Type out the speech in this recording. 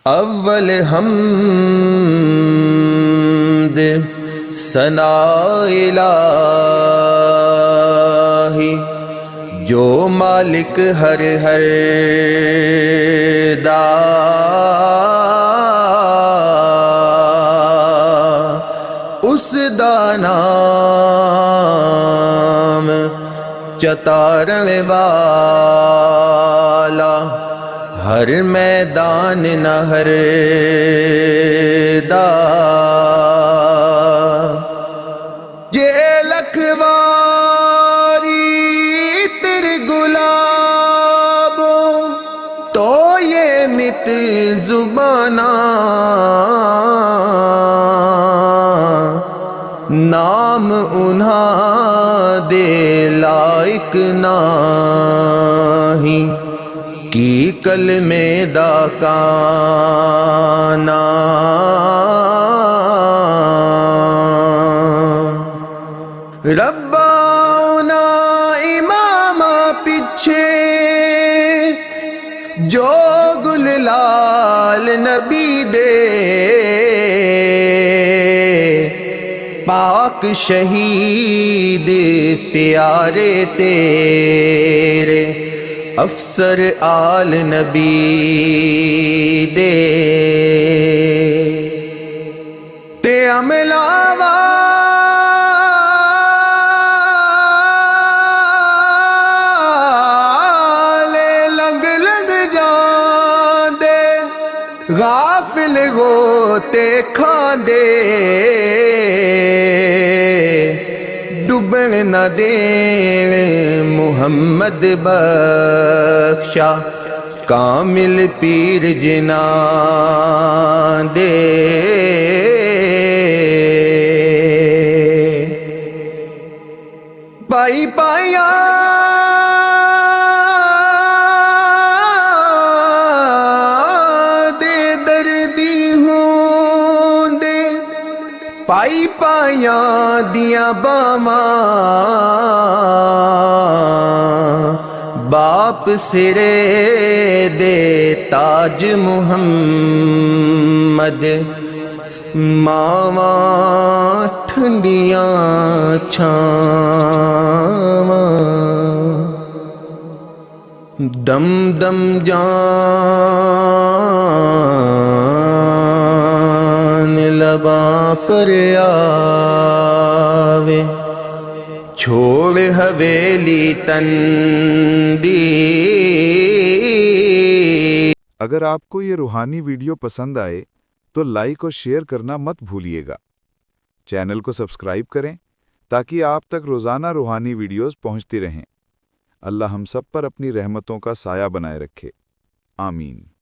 اول حمد ثنا الہی جو مالک ہر دا اس دا نام چتارن والا ہر میدان نہر دا جے لکھواری تر گلاب تو یہ نت زبانہ نام انہاں دے لائق نہیں کی کلمے دا کانا ربانا امام پیچھے جو گل لال نبی دے پاک شہید پیارے تیرے افسر آل نبی دے تے عملہ والے لنگ لنگ جان دے غافل ہوتے کھان دے ڈبن نہ دین محمد بخشا کامل پیر جنان دے پائی پایا دے دردی ہوں دے پائی پائیاں دیاں باواں باپ سرے دے تاج محمد ماواں ٹھنڈیاں چھاواں دم دم جان لباں پر آوے چھوڑ حویلی تندی۔ اگر آپ کو یہ روحانی ویڈیو پسند آئے تو لائک اور شیئر کرنا مت بھولیے گا۔ چینل کو سبسکرائب کریں تاکہ آپ تک روزانہ روحانی ویڈیوز پہنچتی رہیں۔ اللہ ہم سب پر اپنی رحمتوں کا سایہ بنائے رکھے، آمین۔